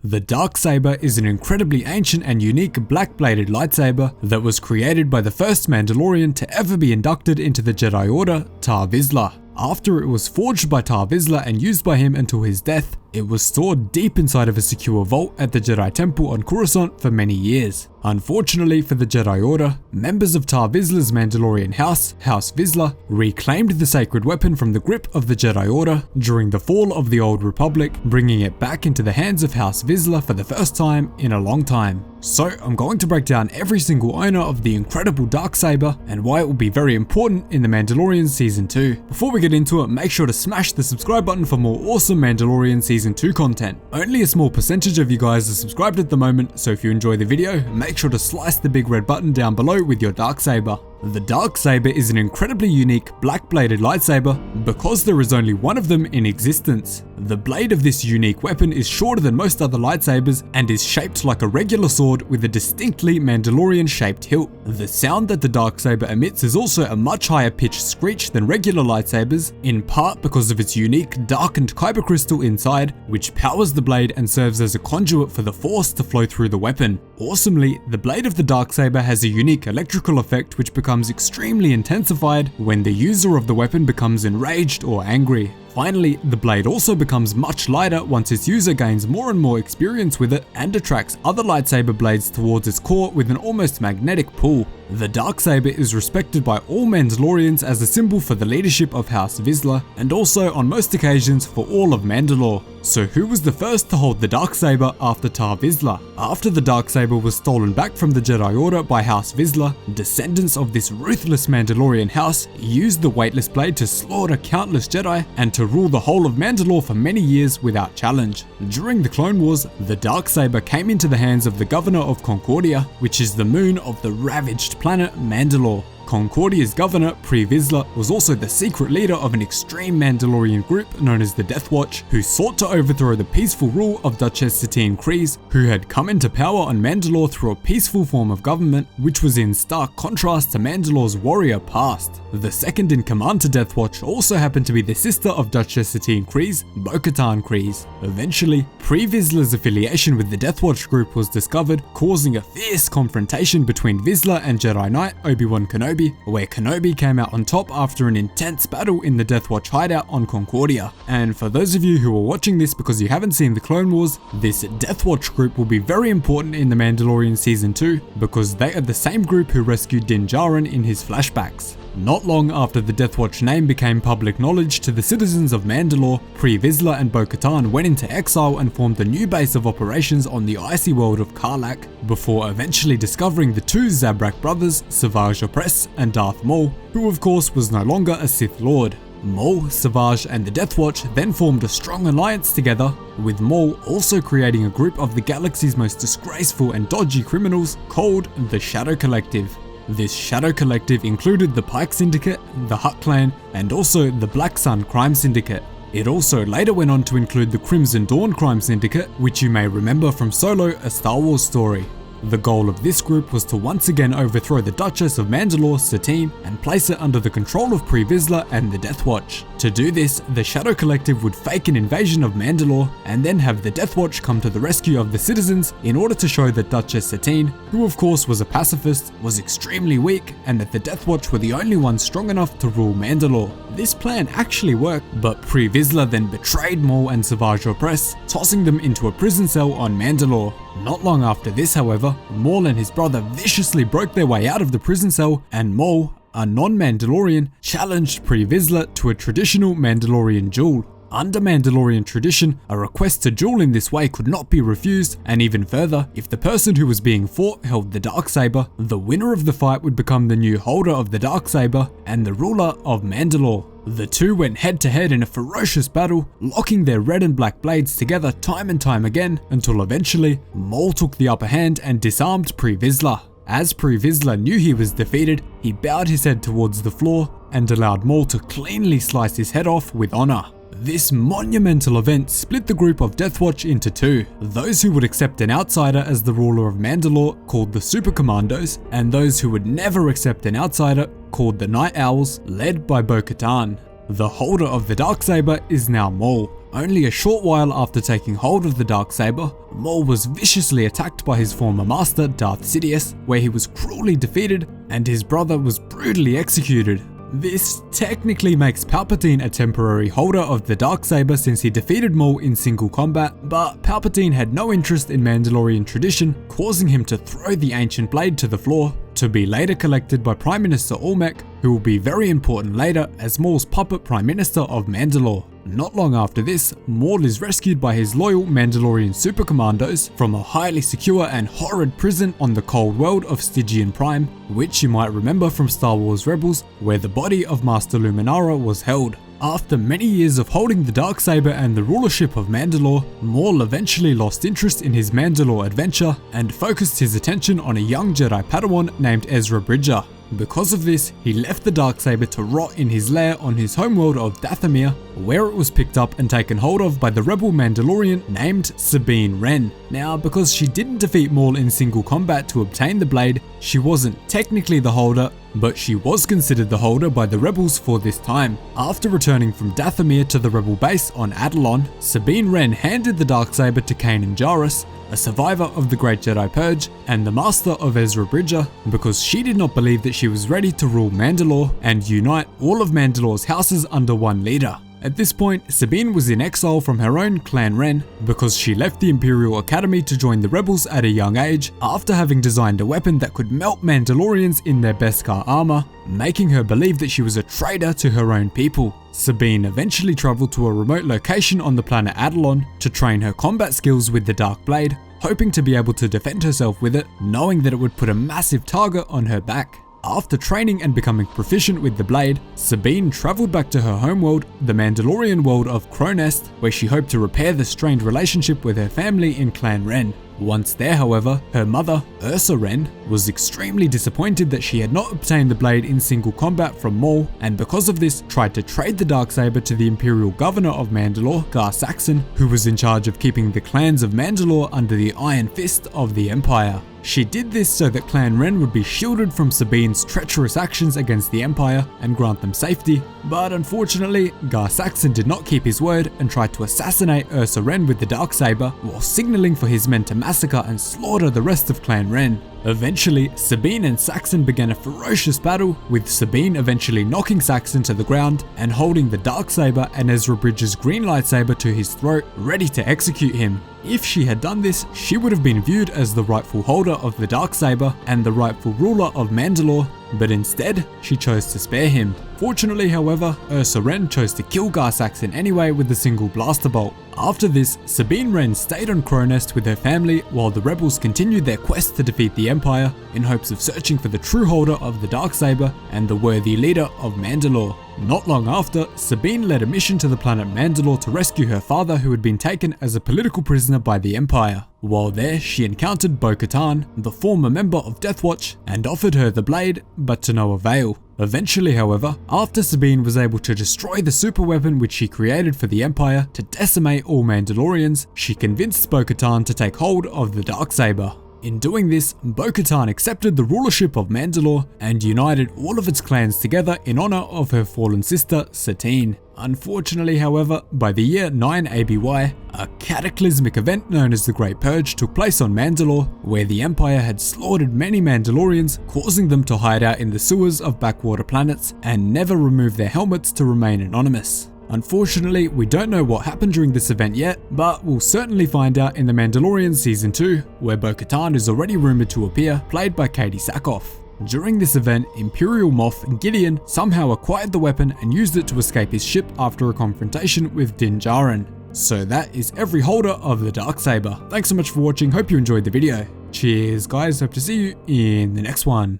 The Darksaber is an incredibly ancient and unique black-bladed lightsaber that was created by the first Mandalorian to ever be inducted into the Jedi Order, Tar Vizsla. After it was forged by Tar Vizsla and used by him until his death, it was stored deep inside of a secure vault at the Jedi Temple on Coruscant for many years. Unfortunately for the Jedi Order, members of Tar Vizsla's Mandalorian house, House Vizsla, reclaimed the sacred weapon from the grip of the Jedi Order during the fall of the Old Republic, bringing it back into the hands of House Vizsla for the first time in a long time. So I'm going to break down every single owner of the incredible Darksaber and why it will be very important in The Mandalorian Season 2. Before we get into it, make sure to smash the subscribe button for more awesome Mandalorian Season 2 content. Only a small percentage of you guys are subscribed at the moment, so if you enjoy the video, make sure to slice the big red button down below with your Darksaber. The Darksaber is an incredibly unique black-bladed lightsaber because there is only one of them in existence. The blade of this unique weapon is shorter than most other lightsabers and is shaped like a regular sword with a distinctly Mandalorian-shaped hilt. The sound that the Darksaber emits is also a much higher pitched screech than regular lightsabers, in part because of its unique darkened kyber crystal inside, which powers the blade and serves as a conduit for the Force to flow through the weapon. Awesomely, the blade of the Darksaber has a unique electrical effect which becomes extremely intensified when the user of the weapon becomes enraged or angry. Finally, the blade also becomes much lighter once its user gains more and more experience with it and attracts other lightsaber blades towards its core with an almost magnetic pull. The Darksaber is respected by all Mandalorians as a symbol for the leadership of House Vizsla and also on most occasions for all of Mandalore. So who was the first to hold the Darksaber after Tar Vizsla? After the Darksaber was stolen back from the Jedi Order by House Vizsla, descendants of this ruthless Mandalorian house used the weightless blade to slaughter countless Jedi and to rule the whole of Mandalore for many years without challenge. During the Clone Wars, the Darksaber came into the hands of the governor of Concordia, which is the moon of the ravaged planet Mandalore. Concordia's governor, Pre Vizsla, was also the secret leader of an extreme Mandalorian group known as the Death Watch, who sought to overthrow the peaceful rule of Duchess Satine Kryze, who had come into power on Mandalore through a peaceful form of government, which was in stark contrast to Mandalore's warrior past. The second in command to Death Watch also happened to be the sister of Duchess Satine Kryze, Bo-Katan Kryze. Eventually, Pre Vizsla's affiliation with the Death Watch group was discovered, causing a fierce confrontation between Vizsla and Jedi Knight Obi-Wan Kenobi, where Kenobi came out on top after an intense battle in the Death Watch hideout on Concordia. And for those of you who are watching this because you haven't seen the Clone Wars, this Death Watch group will be very important in The Mandalorian Season 2 because they are the same group who rescued Din Djarin in his flashbacks. Not long after the Death Watch name became public knowledge to the citizens of Mandalore, Pre Vizsla and Bo-Katan went into exile and formed a new base of operations on the icy world of Karlak, before eventually discovering the two Zabrak brothers, Savage Opress and Darth Maul, who of course was no longer a Sith Lord. Maul, Savage and the Death Watch then formed a strong alliance together, with Maul also creating a group of the galaxy's most disgraceful and dodgy criminals called the Shadow Collective. This Shadow Collective included the Pike Syndicate, the Hutt Clan, and also the Black Sun Crime Syndicate. It also later went on to include the Crimson Dawn Crime Syndicate, which you may remember from Solo, a Star Wars story. The goal of this group was to once again overthrow the Duchess of Mandalore, Satine, and place it under the control of Pre Vizsla and the Death Watch. To do this, the Shadow Collective would fake an invasion of Mandalore and then have the Death Watch come to the rescue of the citizens in order to show that Duchess Satine, who of course was a pacifist, was extremely weak and that the Death Watch were the only ones strong enough to rule Mandalore. This plan actually worked, but Pre Vizsla then betrayed Maul and Savage Opress, tossing them into a prison cell on Mandalore. Not long after this, however, Maul and his brother viciously broke their way out of the prison cell, and Maul, a non-Mandalorian, challenged Pre Vizsla to a traditional Mandalorian duel. Under Mandalorian tradition, a request to duel in this way could not be refused, and even further, if the person who was being fought held the Darksaber, the winner of the fight would become the new holder of the Darksaber and the ruler of Mandalore. The two went head to head in a ferocious battle, locking their red and black blades together time and time again, until eventually, Maul took the upper hand and disarmed Pre Vizsla. As Pre Vizsla knew he was defeated, he bowed his head towards the floor and allowed Maul to cleanly slice his head off with honor. This monumental event split the group of Death Watch into two, those who would accept an outsider as the ruler of Mandalore, called the Super Commandos, and those who would never accept an outsider, called the Night Owls, led by Bo-Katan. The holder of the Darksaber is now Maul, Only a short while after taking hold of the Darksaber, Maul was viciously attacked by his former master Darth Sidious, where he was cruelly defeated and his brother was brutally executed. This technically makes Palpatine a temporary holder of the Darksaber since he defeated Maul in single combat, but Palpatine had no interest in Mandalorian tradition, causing him to throw the ancient blade to the floor, to be later collected by Prime Minister Olmec, who will be very important later as Maul's puppet Prime Minister of Mandalore. Not long after this, Maul is rescued by his loyal Mandalorian super commandos from a highly secure and horrid prison on the cold world of Stygian Prime, which you might remember from Star Wars Rebels, where the body of Master Luminara was held. After many years of holding the Darksaber and the rulership of Mandalore, Maul eventually lost interest in his Mandalore adventure and focused his attention on a young Jedi Padawan named Ezra Bridger. Because of this, he left the Darksaber to rot in his lair on his homeworld of Dathomir, where it was picked up and taken hold of by the rebel Mandalorian named Sabine Wren. Now, because she didn't defeat Maul in single combat to obtain the blade, she wasn't technically the holder, but she was considered the holder by the rebels for this time. After returning from Dathomir to the rebel base on Atollon, Sabine Wren handed the Darksaber to Kanan Jarrus, a survivor of the Great Jedi Purge and the master of Ezra Bridger, because she did not believe that she was ready to rule Mandalore and unite all of Mandalore's houses under one leader. At this point, Sabine was in exile from her own Clan Wren because she left the Imperial Academy to join the rebels at a young age after having designed a weapon that could melt Mandalorians in their Beskar armor, making her believe that she was a traitor to her own people. Sabine eventually traveled to a remote location on the planet Atollon to train her combat skills with the Dark Blade, hoping to be able to defend herself with it, knowing that it would put a massive target on her back. After training and becoming proficient with the blade, Sabine traveled back to her homeworld, the Mandalorian world of Cronest, where she hoped to repair the strained relationship with her family in Clan Wren. Once there, however, her mother, Ursa Wren, was extremely disappointed that she had not obtained the blade in single combat from Maul, and because of this tried to trade the Darksaber to the Imperial Governor of Mandalore, Gar Saxon, who was in charge of keeping the clans of Mandalore under the iron fist of the Empire. She did this so that Clan Wren would be shielded from Sabine's treacherous actions against the Empire and grant them safety, but unfortunately, Gar Saxon did not keep his word and tried to assassinate Ursa Wren with the Darksaber while signaling for his men to massacre and slaughter the rest of Clan Wren. Eventually, Sabine and Saxon began a ferocious battle, with Sabine eventually knocking Saxon to the ground and holding the Darksaber and Ezra Bridger's green lightsaber to his throat, ready to execute him. If she had done this, she would have been viewed as the rightful holder of the Darksaber and the rightful ruler of Mandalore, but instead, she chose to spare him. Fortunately, however, Ursa Wren chose to kill Gar Saxon anyway with a single blaster bolt. After this, Sabine Wren stayed on Cronest with her family while the rebels continued their quest to defeat the Empire in hopes of searching for the true holder of the Darksaber and the worthy leader of Mandalore. Not long after, Sabine led a mission to the planet Mandalore to rescue her father, who had been taken as a political prisoner by the Empire. While there, she encountered Bo-Katan, the former member of Death Watch, and offered her the blade, but to no avail. Eventually, however, after Sabine was able to destroy the superweapon which she created for the Empire to decimate all Mandalorians, she convinced Bo-Katan to take hold of the Darksaber. In doing this, Bo-Katan accepted the rulership of Mandalore and united all of its clans together in honor of her fallen sister, Satine. Unfortunately, however, by the year 9 ABY, a cataclysmic event known as the Great Purge took place on Mandalore, where the Empire had slaughtered many Mandalorians, causing them to hide out in the sewers of backwater planets and never remove their helmets to remain anonymous. Unfortunately, we don't know what happened during this event yet, but we'll certainly find out in The Mandalorian Season 2, where Bo-Katan is already rumored to appear, played by Katie Sackhoff. During this event, Imperial Moff Gideon somehow acquired the weapon and used it to escape his ship after a confrontation with Din Djarin. So that is every holder of the Darksaber. Thanks so much for watching, hope you enjoyed the video. Cheers guys, hope to see you in the next one.